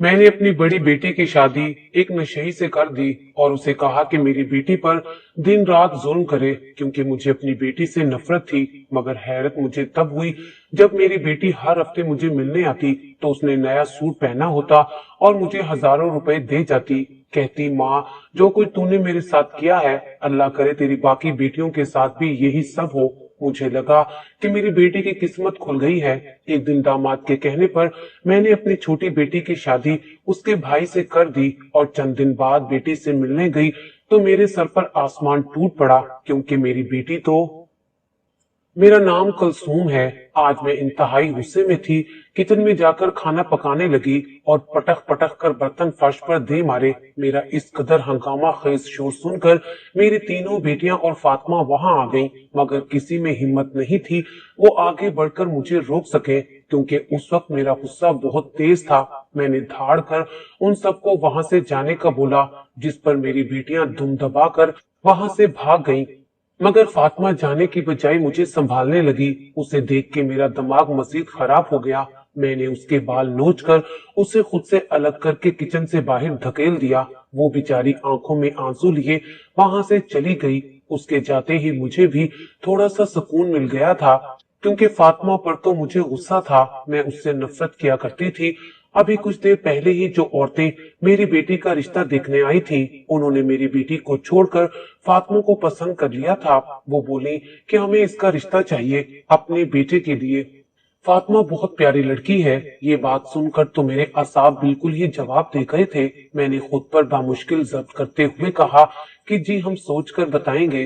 मैंने अपनी बड़ी बेटी की शादी एक नशेड़ी से कर दी और उसे कहा कि मेरी बेटी पर दिन रात जुल्म करे, क्योंकि मुझे अपनी बेटी से नफरत थी। मगर हैरत मुझे तब हुई जब मेरी बेटी हर हफ्ते मुझे मिलने आती तो उसने नया सूट पहना होता और मुझे हजारों रुपए दे जाती। कहती, माँ, जो कुछ तूने मेरे साथ किया है, अल्लाह करे तेरी बाकी बेटियों के साथ भी यही सब हो। मुझे लगा कि मेरी बेटी की किस्मत खुल गई है। एक दिन दामाद के कहने पर मैंने अपनी छोटी बेटी की शादी उसके भाई से कर दी और चंद दिन बाद बेटी से मिलने गई तो मेरे सर पर आसमान टूट पड़ा, क्योंकि मेरी बेटी तो मेरा नाम कुलसूम है। आज मैं इंतहाई गुस्से में थी। किचन में जाकर खाना पकाने लगी और पटक पटक कर बर्तन फर्श पर दे मारे। मेरा इस कदर हंगामा खेज शोर सुनकर मेरी तीनों बेटियां और फातिमा वहां आ गईं, मगर किसी में हिम्मत नहीं थी वो आगे बढ़कर मुझे रोक सके, क्योंकि उस वक्त मेरा गुस्सा बहुत तेज था। मैंने धाड़ कर उन सबको वहां से जाने का बोला, जिस पर मेरी बेटियां दुम दबाकर वहां से भाग गईं। मगर फातिमा जाने की बजाय मुझे संभालने लगी। उसे देख के मेरा दिमाग मजीद खराब हो गया। मैंने उसके बाल नोच कर उसे खुद से अलग करके किचन से बाहर धकेल दिया। वो बेचारी आंखों में आंसू लिए वहां से चली गई। उसके जाते ही मुझे भी थोड़ा सा सुकून मिल गया था, क्योंकि फातिमा पर तो मुझे गुस्सा था। मैं उससे नफरत किया करती थी। अभी कुछ देर पहले ही जो औरतें मेरी बेटी का रिश्ता देखने आई थी, उन्होंने मेरी बेटी को छोड़कर फातिमा को पसंद कर लिया था। वो बोली कि हमें इसका रिश्ता चाहिए अपने बेटे के लिए। फातिमा बहुत प्यारी लड़की है। ये बात सुनकर तो मेरे असाब बिल्कुल ही जवाब दे गए थे। मैंने खुद पर बामुश्किल जब्त करते हुए कहा कि जी, हम सोच कर बताएंगे,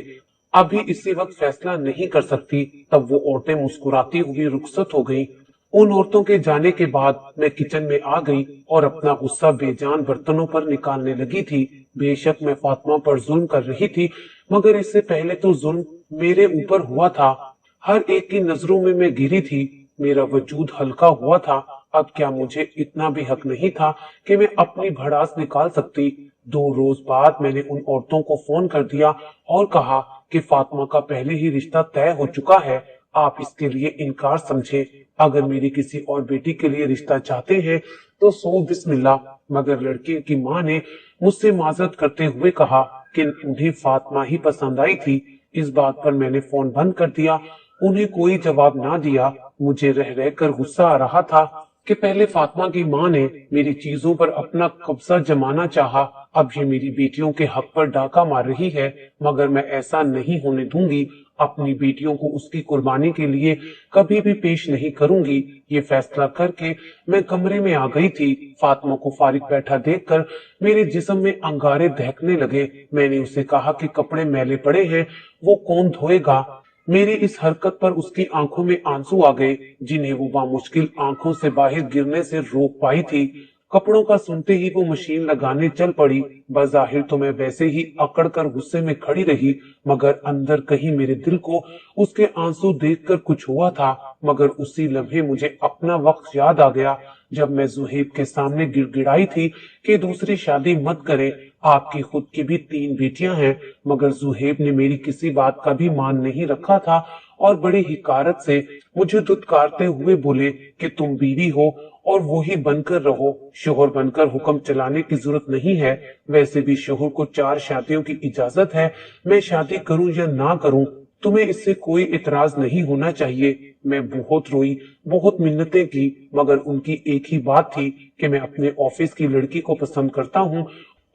अभी इसी वक्त फैसला नहीं कर सकती। तब वो औरतें मुस्कुराती हुई रुखसत हो गईं। उन औरतों के जाने के बाद मैं किचन में आ गई और अपना गुस्सा बेजान बर्तनों पर निकालने लगी थी। बेशक मैं फातिमा पर जुल्म कर रही थी, मगर इससे पहले तो जुल्म मेरे ऊपर हुआ था। हर एक की नजरों में मैं गिरी थी। मेरा वजूद हल्का हुआ था। अब क्या मुझे इतना भी हक नहीं था कि मैं अपनी भड़ास निकाल सकती? 2 रोज बाद मैंने उन औरतों को फोन कर दिया और कहा कि फातिमा का पहले ही रिश्ता तय हो चुका है। आप इसके लिए इनकार समझे। अगर मेरी किसी और बेटी के लिए रिश्ता चाहते हैं तो सो बिस्मिल्लाह। मगर लड़की की माँ ने मुझसे माजरत करते हुए कहा कि उन्हें फातिमा ही पसंद आई थी। इस बात पर मैंने फोन बंद कर दिया। उन्हें कोई जवाब ना दिया। मुझे रह रहकर गुस्सा आ रहा था कि पहले फातिमा की माँ ने मेरी चीजों पर अपना कब्जा जमाना चाहा, अब ये मेरी बेटियों के हक पर डाका मार रही है। मगर मैं ऐसा नहीं होने दूंगी। अपनी बेटियों को उसकी कुर्बानी के लिए कभी भी पेश नहीं करूंगी। ये फैसला करके मैं कमरे में आ गई थी। फातिमा को फारिग बैठा देखकर मेरे जिस्म में अंगारे दहकने लगे। मैंने उसे कहा कि कपड़े मैले पड़े हैं, वो कौन धोएगा? मेरी इस हरकत पर उसकी आंखों में आंसू आ गए, जिन्हें वो बामुश्किल आंखों से बाहर गिरने से रोक पाई थी। कपड़ों का सुनते ही वो मशीन लगाने चल पड़ी। बज़ाहिर तो मैं वैसे ही अकड़ कर गुस्से में खड़ी रही, मगर अंदर कहीं मेरे दिल को उसके आंसू देखकर कुछ हुआ था। मगर उसी लम्हे मुझे अपना वक्त याद आ गया जब मैं जुहेब के सामने गिड़गिड़ाई थी कि दूसरी शादी मत करें, आपकी खुद की भी 3 बेटियां हैं। मगर जुहेब ने मेरी किसी बात का भी मान नहीं रखा था और बड़ी हिकारत से मुझे दुत्कारते हुए बोले कि तुम बीवी हो और वो ही बनकर रहो, शोहर बनकर हुक्म चलाने की जरूरत नहीं है। वैसे भी शोहर को 4 शादियों की इजाजत है। मैं शादी करूं या ना करूं, तुम्हें इससे कोई इतराज नहीं होना चाहिए। मैं बहुत रोई, बहुत मिन्नतें की, मगर उनकी एक ही बात थी कि मैं अपने ऑफिस की लड़की को पसंद करता हूँ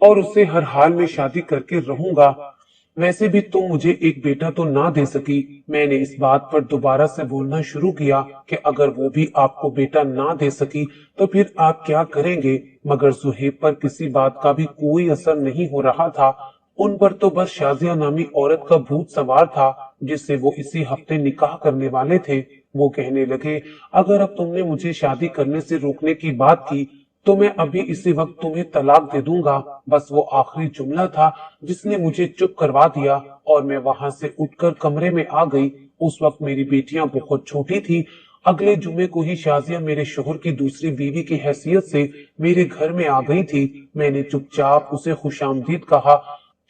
और उससे हर हाल में शादी करके रहूंगा। वैसे भी तुम मुझे एक बेटा तो ना दे सकी। मैंने इस बात पर दोबारा से बोलना शुरू किया कि अगर वो भी आपको बेटा ना दे सकी तो फिर आप क्या करेंगे? मगर सुहेब पर किसी बात का भी कोई असर नहीं हो रहा था। उन पर तो बस शाजिया नामी औरत का भूत सवार था, जिससे वो इसी हफ्ते निकाह करने वाले थे। वो कहने लगे, अगर अब तुमने मुझे शादी करने से रोकने की बात की तो मैं अभी इसी वक्त तुम्हें तलाक दे दूंगा। बस वो आखिरी जुमला था जिसने मुझे चुप करवा दिया और मैं वहां से उठकर कमरे में आ गई। उस वक्त मेरी बेटियां बहुत छोटी थी। अगले जुमे को ही शाजिया मेरे शोहर की दूसरी बीवी की हैसियत से मेरे घर में आ गई थी। मैंने चुपचाप उसे खुशामदीद कहा।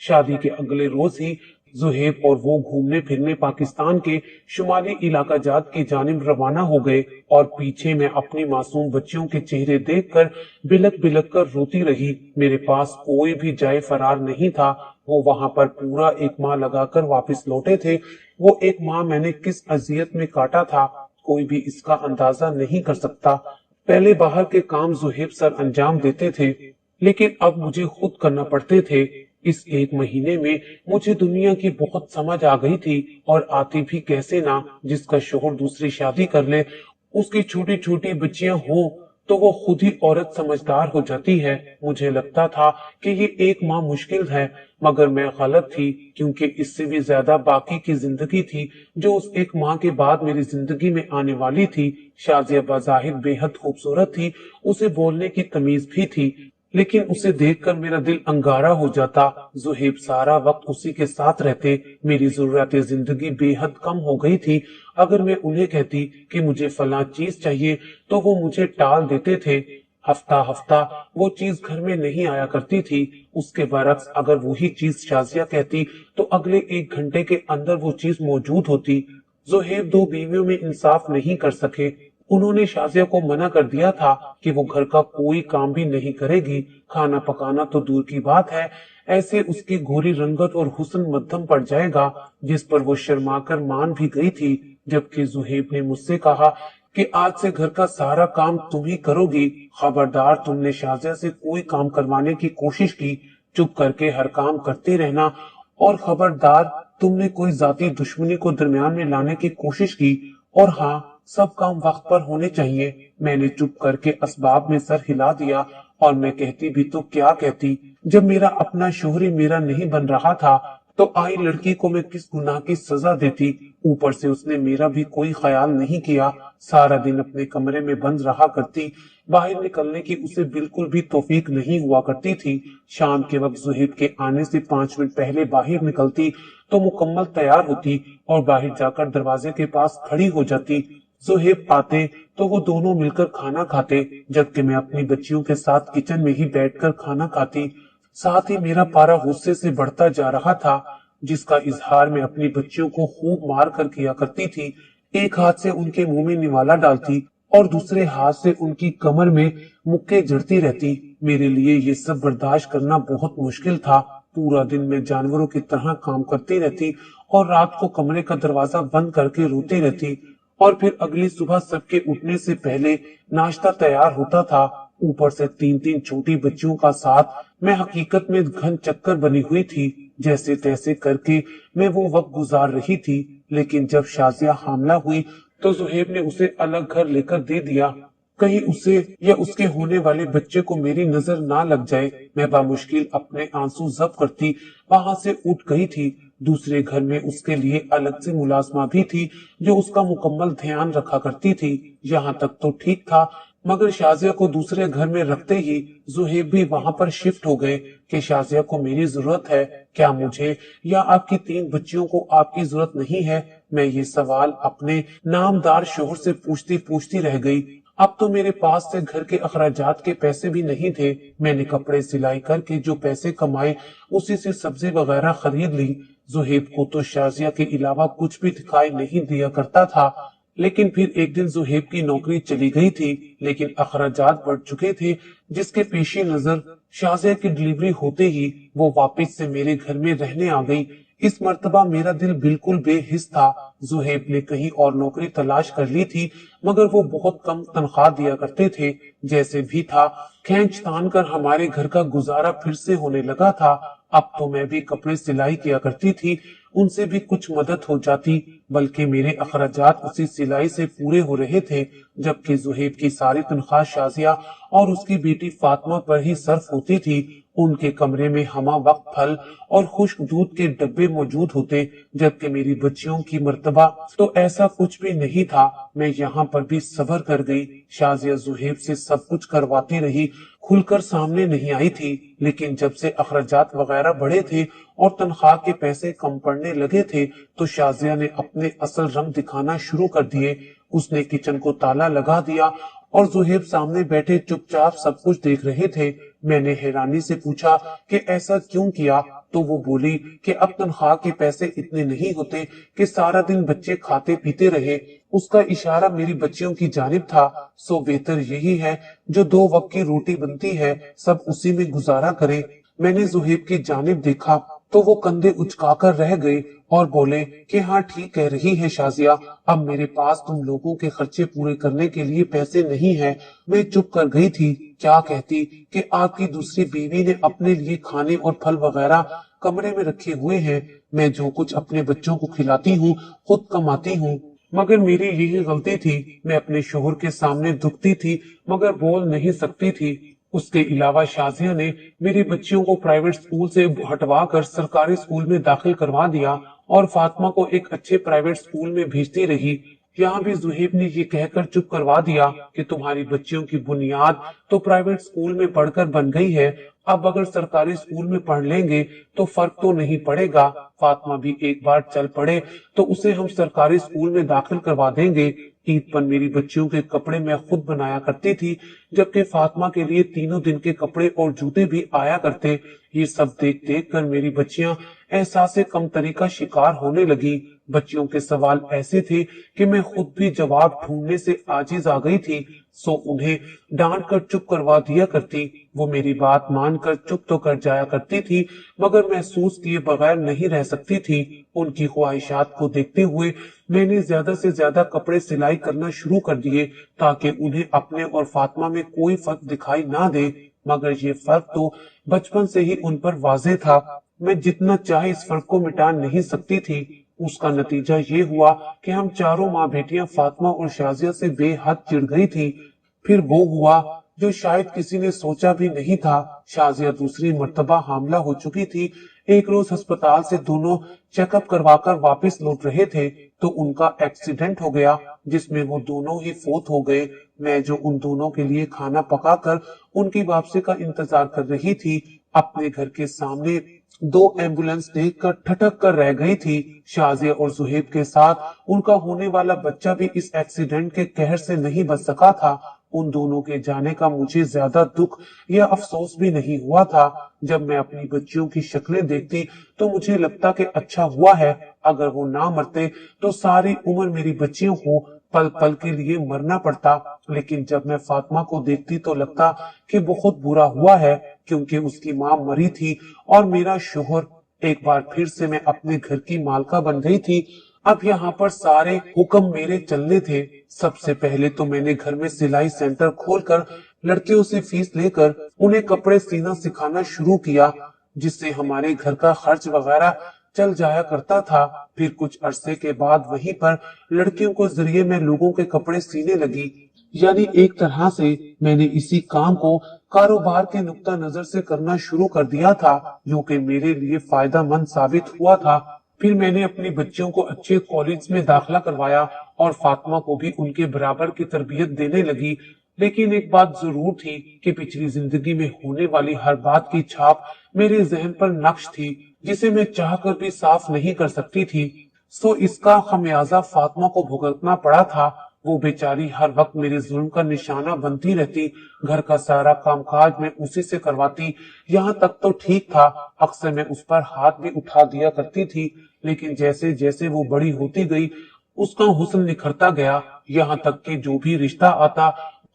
शादी के अगले रोज ही जुहेब और वो घूमने फिरने पाकिस्तान के शुमाली इलाका जात की जानिब रवाना हो गए और पीछे मैं अपनी मासूम बच्चियों के चेहरे देखकर बिलक बिलक कर रोती रही। मेरे पास कोई भी जाए फरार नहीं था। वो वहां पर पूरा एक माह लगाकर वापस लौटे थे। वो एक माह मैंने किस अजियत में काटा था, कोई भी इसका अंदाजा नहीं कर सकता। पहले बाहर के काम जुहेब सर अंजाम देते थे, लेकिन अब मुझे खुद करना पड़ते थे। इस एक महीने में मुझे दुनिया की बहुत समझ आ गई थी, और आती भी कैसे ना। जिसका शोहर दूसरी शादी कर ले, उसकी छोटी छोटी बच्चियां हों, तो वो खुद ही औरत समझदार हो जाती है। मुझे लगता था कि ये एक माह मुश्किल है, मगर मैं गलत थी, क्योंकि इससे भी ज्यादा बाकी की जिंदगी थी जो उस एक माह के बाद मेरी जिंदगी में आने वाली थी। शाजिया बाज़ाहिर बेहद खूबसूरत थी, उसे बोलने की तमीज भी थी, लेकिन उसे देखकर मेरा दिल अंगारा हो जाता। जुहेब सारा वक्त उसी के साथ रहते। मेरी जरूरत जिंदगी बेहद कम हो गई थी। अगर मैं उन्हें कहती कि मुझे फलां चीज चाहिए, तो वो मुझे टाल देते थे। हफ्ता हफ्ता वो चीज घर में नहीं आया करती थी। उसके बरक्स अगर वही चीज शाजिया कहती, तो अगले 1 घंटे के अंदर वो चीज मौजूद होती। जुहेब 2 बीवियों में इंसाफ नहीं कर सके। उन्होंने शाजिया को मना कर दिया था कि वो घर का कोई काम भी नहीं करेगी, खाना पकाना तो दूर की बात है। ऐसे उसकी गोरी रंगत और हुस्न मध्यम पड़ जाएगा, जिस पर वो शर्माकर मान भी गई थी। जबकि जुहेब ने मुझसे कहा कि आज से घर का सारा काम तुम ही करोगी। खबरदार, तुमने शाजिया से कोई काम करवाने की कोशिश की, चुप करके हर काम करते रहना। और खबरदार, तुमने कोई जाती दुश्मनी को दरमियान में लाने की कोशिश की। और हाँ, सब काम वक्त पर होने चाहिए। मैंने चुप करके असबाब में सर हिला दिया, और मैं कहती भी तो क्या कहती, जब मेरा अपना शोहर ही मेरा नहीं बन रहा था, तो आई लड़की को मैं किस गुनाह की सजा देती। ऊपर से उसने मेरा भी कोई ख्याल नहीं किया। सारा दिन अपने कमरे में बंद रहा करती। बाहर निकलने की उसे बिल्कुल भी तौफीक नहीं हुआ करती थी। शाम के वक्त जुहेब के आने से 5 मिनट पहले बाहर निकलती, तो मुकम्मल तैयार होती और बाहर जाकर दरवाजे के पास खड़ी हो जाती। जुहेब आते तो वो दोनों मिलकर खाना खाते, जबकि मैं अपनी बच्चियों के साथ किचन में ही बैठकर खाना खाती। साथ ही मेरा पारा गुस्से से बढ़ता जा रहा था, जिसका इजहार मैं अपनी बच्चियों को खूब मार कर किया करती थी। एक हाथ से उनके मुंह में निवाला डालती और दूसरे हाथ से उनकी कमर में मुक्के जड़ती रहती। मेरे लिए ये सब बर्दाश्त करना बहुत मुश्किल था। पूरा दिन मैं जानवरों की तरह काम करती रहती और रात को कमरे का दरवाजा बंद करके रोती रहती। और फिर अगली सुबह सबके उठने से पहले नाश्ता तैयार होता था। ऊपर से 3-3 छोटी बच्चियों का साथ, मैं हकीकत में घन चक्कर बनी हुई थी। जैसे तैसे करके मैं वो वक्त गुजार रही थी। लेकिन जब शाजिया हामला हुई, तो जुहेब ने उसे अलग घर लेकर दे दिया, कहीं उसे या उसके होने वाले बच्चे को मेरी नजर ना लग जाए। मैं बामुश्किल अपने आंसू जब्त करती वहां से उठ गई थी। दूसरे घर में उसके लिए अलग से मुलाजमा भी थी, जो उसका मुकम्मल ध्यान रखा करती थी। यहाँ तक तो ठीक था, मगर शाजिया को दूसरे घर में रखते ही जुहेब भी वहां पर शिफ्ट हो गए कि शाजिया को मेरी जरूरत है, क्या मुझे या आपकी 3 बच्चियों को आपकी जरूरत नहीं है। मैं ये सवाल अपने नामदार शोहर से पूछती पूछती रह गई। अब तो मेरे पास से घर के अखराजात के पैसे भी नहीं थे। मैंने कपड़े सिलाई करके जो पैसे कमाए, उसी से सब्जी वगैरह खरीद ली। जुहेब को तो शाजिया के अलावा कुछ भी दिखाई नहीं दिया करता था। लेकिन फिर एक दिन जुहेब की नौकरी चली गई थी, लेकिन अखराजात बढ़ चुके थे, जिसके पेशी नजर शाजिया की डिलीवरी होते ही वो वापस से मेरे घर में रहने आ गई। इस मर्तबा मेरा दिल बिल्कुल बेहिस था। जुहेब ने कहीं और नौकरी तलाश कर ली थी, मगर वो बहुत कम तनख्वाह दिया करते थे। जैसे भी था, खींच तान कर हमारे घर का गुजारा फिर से होने लगा था। अब तो मैं भी कपड़े सिलाई किया करती थी, उनसे भी कुछ मदद हो जाती, बल्कि मेरे अखराजात उसी सिलाई से पूरे हो रहे थे। जबकि जुहेब की सारी तनख्वाह शाजिया और उसकी बेटी फातिमा पर ही सर्फ होती थी। उनके कमरे में हमा वक्त फल और खुश्क दूध के डब्बे मौजूद होते, जबकि मेरी बच्चियों की मर्तबा तो ऐसा कुछ भी नहीं था। मैं यहाँ पर भी सब्र कर गई। शाजिया जुहेब से सब कुछ करवाती रही, खुलकर सामने नहीं आई थी। लेकिन जब से अखराजात वगैरह बढ़े थे और तनख्वाह के पैसे कम पड़ने लगे थे, तो शाजिया ने अपने असल रंग दिखाना शुरू कर दिए। उसने किचन को ताला लगा दिया और जुहेब सामने बैठे चुपचाप सब कुछ देख रहे थे। मैंने हैरानी से पूछा कि ऐसा क्यों किया। तो वो बोली कि अब तनख्वाह के पैसे इतने नहीं होते कि सारा दिन बच्चे खाते पीते रहे। उसका इशारा मेरी बच्चियों की जानिब था। सो बेहतर यही है जो 2 वक्त की रोटी बनती है सब उसी में गुजारा करे। मैंने जुहेब की जानिब देखा तो वो कंधे उचकाकर रह गए और बोले कि हाँ ठीक कह रही है शाजिया, अब मेरे पास तुम लोगों के खर्चे पूरे करने के लिए पैसे नहीं है। मैं चुप कर गई थी। क्या कहती कि आपकी दूसरी बीवी ने अपने लिए खाने और फल वगैरह कमरे में रखे हुए हैं। मैं जो कुछ अपने बच्चों को खिलाती हूँ खुद कमाती हूँ। मगर मेरी यही गलती थी, मैं अपने शोहर के सामने दुखती थी मगर बोल नहीं सकती थी। उसके अलावा शाजिया ने मेरी बच्चियों को प्राइवेट स्कूल से हटवा कर सरकारी स्कूल में दाखिल करवा दिया और फातिमा को एक अच्छे प्राइवेट स्कूल में भेजती रही। यहाँ भी जुहेब ने ये कहकर चुप करवा दिया कि तुम्हारी बच्चियों की बुनियाद तो प्राइवेट स्कूल में पढ़कर बन गई है, अब अगर सरकारी स्कूल में पढ़ लेंगे तो फर्क तो नहीं पड़ेगा। फातिमा भी एक बार चल पड़े तो उसे हम सरकारी स्कूल में दाखिल करवा देंगे। ईद पर मेरी बच्चियों के कपड़े मैं खुद बनाया करती थी, जबकि फातिमा के लिए तीनों दिन के कपड़े और जूते भी आया करते। ये सब देख देख कर मेरी बच्चियां एहसासे कमतरी का शिकार होने लगी। बच्चियों के सवाल ऐसे थे कि मैं खुद भी जवाब ढूंढने से आजिज आ गई थी। सो उन्हें डांट कर चुप करवा दिया करती। वो मेरी बात मानकर चुप तो कर जाया करती थी मगर महसूस किए बगैर नहीं रह सकती थी। उनकी ख्वाहिशात को देखते हुए मैंने ज्यादा से ज्यादा कपड़े सिलाई करना शुरू कर दिए ताकि उन्हें अपने और फातिमा में कोई फर्क दिखाई ना दे। मगर ये फर्क तो बचपन से ही उन पर वाज़ेह था। मैं जितना चाहे इस फर्क को मिटा नहीं सकती थी। उसका नतीजा ये हुआ कि हम चारों माँ बेटियां फातिमा और शाजिया से बेहद चिढ़ गई थी। फिर वो हुआ जो शायद किसी ने सोचा भी नहीं था। शाजिया दूसरी मर्तबा हामला हो चुकी थी। एक रोज अस्पताल से दोनों चेकअप करवाकर वापस लौट रहे थे तो उनका एक्सीडेंट हो गया जिसमें वो दोनों ही फौत हो गए। मैं जो उन दोनों के लिए खाना पकाकर उनकी वापसी का इंतजार कर रही थी, अपने घर के सामने 2 एम्बुलेंस देखकर ठटक कर रह गई थी। शाजिया और सुहेब के साथ उनका होने वाला बच्चा भी इस एक्सीडेंट के कहर से नहीं बच सका था। उन दोनों के जाने का मुझे ज्यादा दुख या अफसोस भी नहीं हुआ था। जब मैं अपनी बच्चियों की शक्लें देखती तो मुझे लगता कि अच्छा हुआ है, अगर वो ना मरते तो सारी उम्र मेरी बच्चियों को पल पल के लिए मरना पड़ता। लेकिन जब मैं फातिमा को देखती तो लगता कि बहुत बुरा हुआ है क्योंकि उसकी माँ मरी थी और मेरा शोहर। एक बार फिर से मैं अपने घर की मालका बन गई थी। अब यहाँ पर सारे हुक्म मेरे चलने थे। सबसे पहले तो मैंने घर में सिलाई सेंटर खोलकर लड़कियों से फीस लेकर उन्हें कपड़े सीना सिखाना शुरू किया, जिससे हमारे घर का खर्च वगैरह चल जाया करता था। फिर कुछ अरसे के बाद वहीं पर लड़कियों को जरिए मैं लोगों के कपड़े सीने लगी। यानी एक तरह से मैंने इसी काम को कारोबार के नुक्ता नजर से करना शुरू कर दिया था, जो कि मेरे लिए फायदा मंद साबित हुआ था। फिर मैंने अपनी बच्चियों को अच्छे कॉलेज में दाखिला करवाया और फातिमा को भी उनके बराबर की तरबियत देने लगी। लेकिन एक बात जरूर थी कि पिछली जिंदगी में होने वाली हर बात की छाप मेरे जहन पर नक्श थी, जिसे मैं चाहकर भी साफ नहीं कर सकती थी। सो इसका खमियाजा फातिमा को भुगतना पड़ा था। वो बेचारी हर वक्त मेरे जुल्म का निशाना बनती रहती। घर का सारा कामकाज मैं उसी से करवाती। यहाँ तक तो ठीक था, अक्सर मैं उस पर हाथ भी उठा दिया करती थी। लेकिन जैसे जैसे वो बड़ी होती गई उसका हुस्न निखरता गया। यहाँ तक कि जो भी रिश्ता आता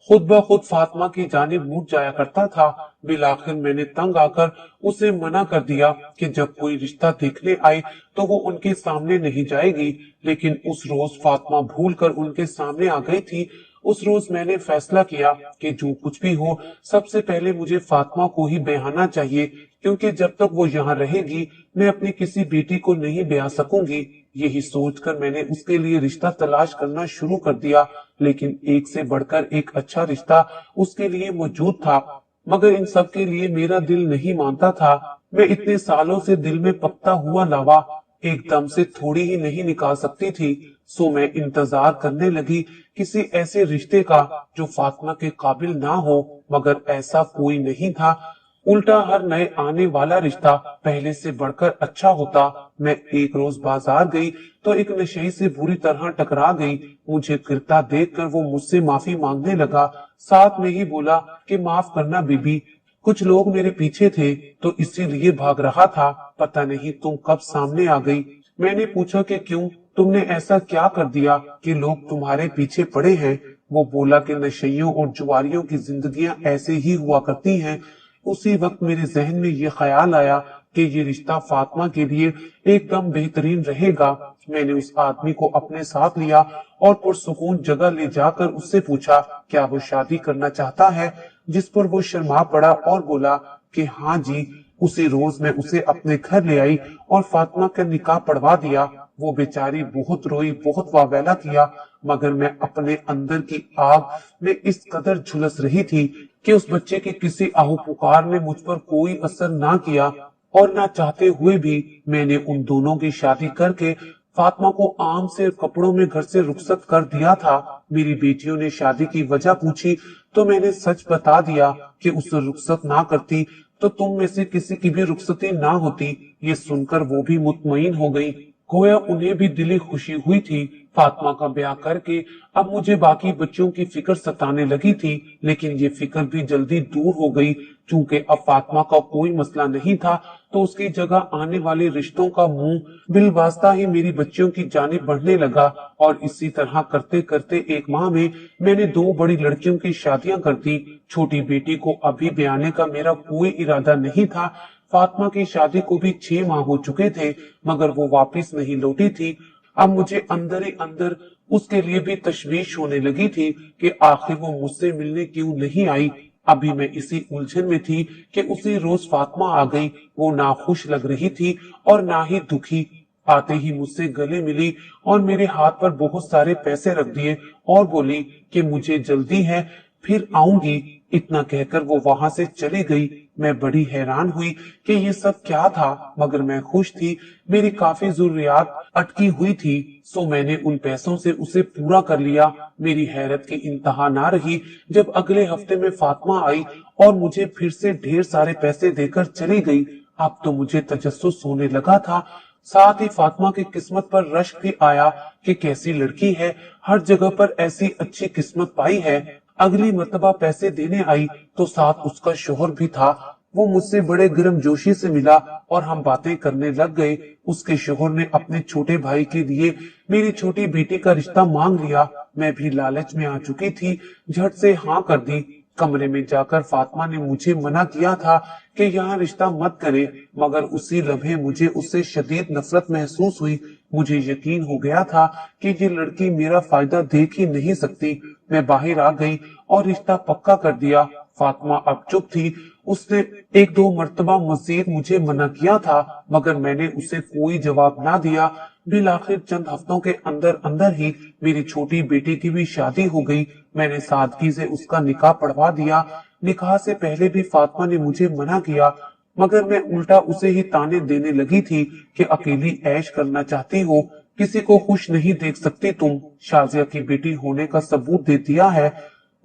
खुद ब खुद फातिमा की जानिब मुड़ जाया करता था। बिलाखिर मैंने तंग आकर उसे मना कर दिया कि जब कोई रिश्ता देखने आए तो वो उनके सामने नहीं जाएगी। लेकिन उस रोज फातिमा भूल कर उनके सामने आ गई थी। उस रोज मैंने फैसला किया कि जो कुछ भी हो सबसे पहले मुझे फातिमा को ही ब्याहना चाहिए, क्योंकि जब तक वो यहाँ रहेगी मैं अपनी किसी बेटी को नहीं ब्याह सकूंगी। यही सोचकर मैंने उसके लिए रिश्ता तलाश करना शुरू कर दिया। लेकिन एक से बढ़कर एक अच्छा रिश्ता उसके लिए मौजूद था, मगर इन सब के लिए मेरा दिल नहीं मानता था। मैं इतने सालों से दिल में पकता हुआ लावा एकदम से थोड़ी ही नहीं निकाल सकती थी। सो मैं इंतजार करने लगी किसी ऐसे रिश्ते का जो फातिमा के काबिल ना हो, मगर ऐसा कोई नहीं था। उल्टा हर नए आने वाला रिश्ता पहले से बढ़कर अच्छा होता। मैं एक रोज बाजार गई तो एक नशेई से बुरी तरह टकरा गई। मुझे गिरता देखकर वो मुझसे माफी मांगने लगा। साथ में ही बोला कि माफ करना बीबी, कुछ लोग मेरे पीछे थे तो इसीलिए भाग रहा था, पता नहीं तुम कब सामने आ गई। मैंने पूछा कि क्यों, तुमने ऐसा क्या कर दिया कि लोग तुम्हारे पीछे पड़े हैं। वो बोला कि नशेइयों और जुआरियों की जिंदगियां ऐसे ही हुआ करती हैं। उसी वक्त मेरे जहन में ये ख्याल आया कि ये रिश्ता फातिमा के लिए एकदम बेहतरीन रहेगा। मैंने उस आदमी को अपने साथ लिया और पुरसुकून जगह ले जाकर उससे पूछा क्या वो शादी करना चाहता है, जिस पर वो शर्मा पड़ा और बोला कि हाँ जी। उसी रोज मैं उसे अपने घर ले आई और फातिमा का निकाह पढ़वा दिया। वो बेचारी बहुत रोई, बहुत वावेला किया, मगर मैं अपने अंदर की आग में इस कदर झुलस रही थी कि उस बच्चे की किसी आहू पुकार ने मुझ पर कोई असर ना किया। और ना चाहते हुए भी मैंने उन दोनों की शादी करके फातिमा को आम से कपड़ों में घर से रुखसत कर दिया था। मेरी बेटियों ने शादी की वजह पूछी तो मैंने सच बता दिया कि उसे रुखसत ना करती तो तुम में से किसी की भी रुखसती ना होती। ये सुनकर वो भी मुतमईन हो गई, गोया उन्हें भी दिली खुशी हुई थी। फातिमा का ब्याह करके अब मुझे बाकी बच्चों की फिक्र सताने लगी थी, लेकिन ये फिक्र भी जल्दी दूर हो गई। चूंकि अब फातिमा का कोई मसला नहीं था तो उसकी जगह आने वाले रिश्तों का मुंह बिलवास्ता ही मेरी बच्चियों की जानिब बढ़ने लगा। और इसी तरह करते करते एक माह में मैंने 2 बड़ी लड़कियों की शादियां कर दी। छोटी बेटी को अभी ब्याने का मेरा कोई इरादा नहीं था। फातिमा की शादी को भी 6 माह हो चुके थे, मगर वो वापस नहीं लौटी थी। अब मुझे अंदर ही अंदर उसके लिए भी तशवीश होने लगी थी कि आखिर वो मुझसे मिलने क्यों नहीं आई। अभी मैं इसी उलझन में थी कि उसी रोज फातिमा आ गई। वो ना खुश लग रही थी और ना ही दुखी। आते ही मुझसे गले मिली और मेरे हाथ पर बहुत सारे पैसे रख दिए और बोली कि मुझे जल्दी है, फिर आऊंगी। इतना कहकर वो वहां से चली गई। मैं बड़ी हैरान हुई कि ये सब क्या था, मगर मैं खुश थी। मेरी काफी जरूरियात अटकी हुई थी, सो मैंने उन पैसों से उसे पूरा कर लिया। मेरी हैरत की इंतहा ना रही जब अगले हफ्ते में फातिमा आई और मुझे फिर से ढेर सारे पैसे देकर चली गई। अब तो मुझे तजस्सुस होने लगा था। साथ ही फातिमा की किस्मत पर रश्क भी आया कि कैसी लड़की है, हर जगह पर ऐसी अच्छी किस्मत पाई है। अगली मर्तबा पैसे देने आई तो साथ उसका शोहर भी था। वो मुझसे बड़े गर्मजोशी से मिला और हम बातें करने लग गए। उसके शोहर ने अपने छोटे भाई के लिए मेरी छोटी बेटी का रिश्ता मांग लिया। मैं भी लालच में आ चुकी थी, झट से हाँ कर दी। कमरे में जाकर फातिमा ने मुझे मना किया था कि यहाँ रिश्ता मत करे, मगर उसी लम्हे मुझे उससे शदीद नफरत महसूस हुई। मुझे यकीन हो गया था कि ये लड़की मेरा फायदा देख ही नहीं सकती। मैं बाहर आ गई और रिश्ता पक्का कर दिया। फातिमा अब चुप थी। उसने 1-2 मर्तबा मजीद मुझे मना किया था, मगर मैंने उसे कोई जवाब ना दिया। बिल आखिर चंद हफ्तों के अंदर अंदर ही मेरी छोटी बेटी की भी शादी हो गई। मैंने सादगी से उसका निकाह पढ़वा दिया। निकाह से पहले भी फातिमा ने मुझे मना किया, मगर मैं उल्टा उसे ही ताने देने लगी थी कि अकेली ऐश करना चाहती हो, किसी को खुश नहीं देख सकती तुम। शाजिया की बेटी होने का सबूत दे दिया है।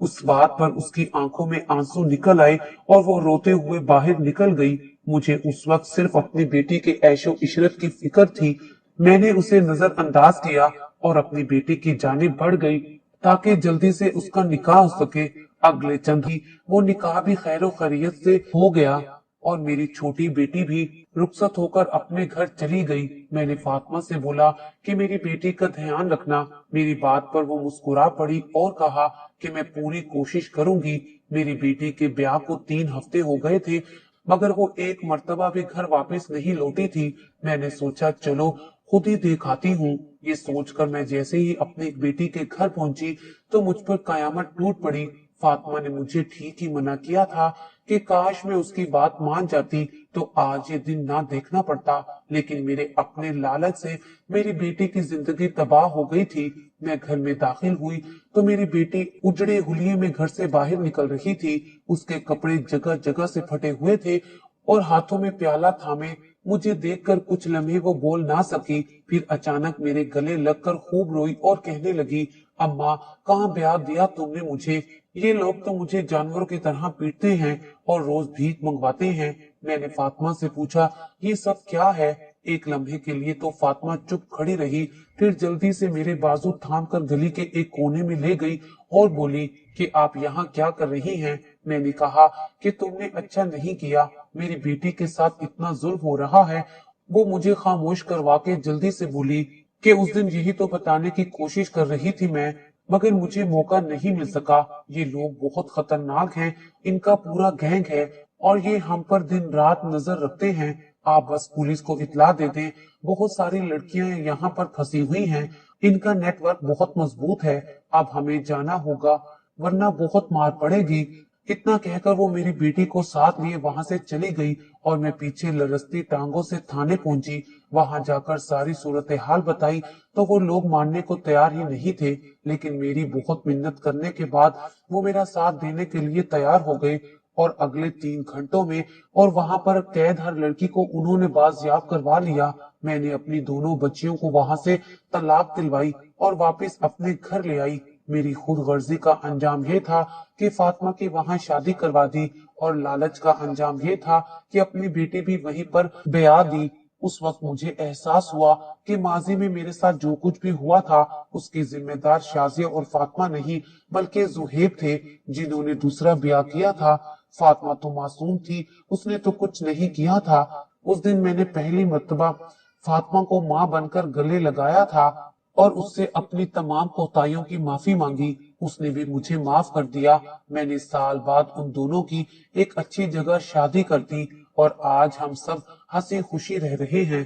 उस बात पर उसकी आंखों में आंसू निकल आए और वो रोते हुए बाहर निकल गई। मुझे उस वक्त सिर्फ अपनी बेटी के ऐशो इशरत की फिक्र थी। मैंने उसे नजरअंदाज किया और अपनी बेटी की जानिब बढ़ गई ताकि जल्दी से उसका निकाह हो सके। अगले चंद ही वो निकाह भी खैरो खैरियत से हो गया और मेरी छोटी बेटी भी रुखसत होकर अपने घर चली गई। मैंने फातिमा से बोला कि मेरी बेटी का ध्यान रखना। मेरी बात पर वो मुस्कुरा पड़ी और कहा कि मैं पूरी कोशिश करूंगी। मेरी बेटी के ब्याह को 3 हफ्ते हो गए थे, मगर वो एक मर्तबा भी घर वापस नहीं लौटी थी। मैंने सोचा चलो खुद ही देख आती हूँ। ये सोचकर मैं जैसे ही अपनी बेटी के घर पहुंची तो मुझ पर कयामत टूट पड़ी। फातिमा ने मुझे ठीक ही मना किया था कि काश मैं उसकी बात मान जाती तो आज ये दिन ना देखना पड़ता, लेकिन मेरे अपने लालच से मेरी बेटी की जिंदगी तबाह हो गई थी। मैं घर में दाखिल हुई तो मेरी बेटी उजड़े हुलिये में घर से बाहर निकल रही थी। उसके कपड़े जगह जगह से फटे हुए थे और हाथों में प्याला थामे। मुझे देखकर कुछ लम्हे वो बोल ना सकी, फिर अचानक मेरे गले लगकर खूब रोई और कहने लगी, अम्मा कहाँ ब्याह दिया तुमने मुझे? ये लोग तो मुझे जानवरों की तरह पीटते हैं और रोज भीख मंगवाते हैं। मैंने फातिमा से पूछा, ये सब क्या है? एक लम्हे के लिए तो फातिमा चुप खड़ी रही, फिर जल्दी से मेरे बाजू थाम कर गली के एक कोने में ले गई और बोली कि आप यहाँ क्या कर रही हैं? मैंने कहा कि तुमने अच्छा नहीं किया, मेरी बेटी के साथ इतना जुल्म हो रहा है। वो मुझे खामोश करवा के जल्दी से बोली कि उस दिन यही तो बताने की कोशिश कर रही थी मैं, मगर मुझे मौका नहीं मिल सका। ये लोग बहुत खतरनाक हैं, इनका पूरा गैंग है और ये हम पर दिन रात नजर रखते हैं। आप बस पुलिस को इत्तला दे दें, बहुत सारी लड़कियां यहाँ पर फंसी हुई हैं, इनका नेटवर्क बहुत मजबूत है। अब हमें जाना होगा वरना बहुत मार पड़ेगी। इतना कहकर वो मेरी बेटी को साथ लिए वहां से चली गई और मैं पीछे लरसती टांगों से थाने पहुंची। वहां जाकर सारी सूरत हाल बताई तो वो लोग मानने को तैयार ही नहीं थे, लेकिन मेरी बहुत मिन्नत करने के बाद वो मेरा साथ देने के लिए तैयार हो गए और अगले 3 घंटों में और वहां पर कैद हर लड़की को उन्होंने बाजियाब करवा लिया। मैंने अपनी दोनों बच्चियों को वहां से तलाक दिलवाई और वापस अपने घर ले आई। मेरी खुद गर्जी का अंजाम ये था कि फातिमा की वहां शादी करवा दी और लालच का अंजाम ये था कि अपनी बेटी भी वहीं पर ब्याह दी। उस वक्त मुझे एहसास हुआ कि माजी में मेरे साथ जो कुछ भी हुआ था उसके जिम्मेदार शाजिया और फातिमा नहीं बल्कि जुहेब थे, जिन्होंने दूसरा ब्याह किया था। फातिमा तो मासूम थी, उसने तो कुछ नहीं किया था। उस दिन मैंने पहली मर्तबा फातिमा को मां बनकर गले लगाया था और उससे अपनी तमाम कोताहियों की माफी मांगी। उसने भी मुझे माफ कर दिया। मैंने साल बाद उन दोनों की एक अच्छी जगह शादी कर दी और आज हम सब हंसी खुशी रह रहे हैं।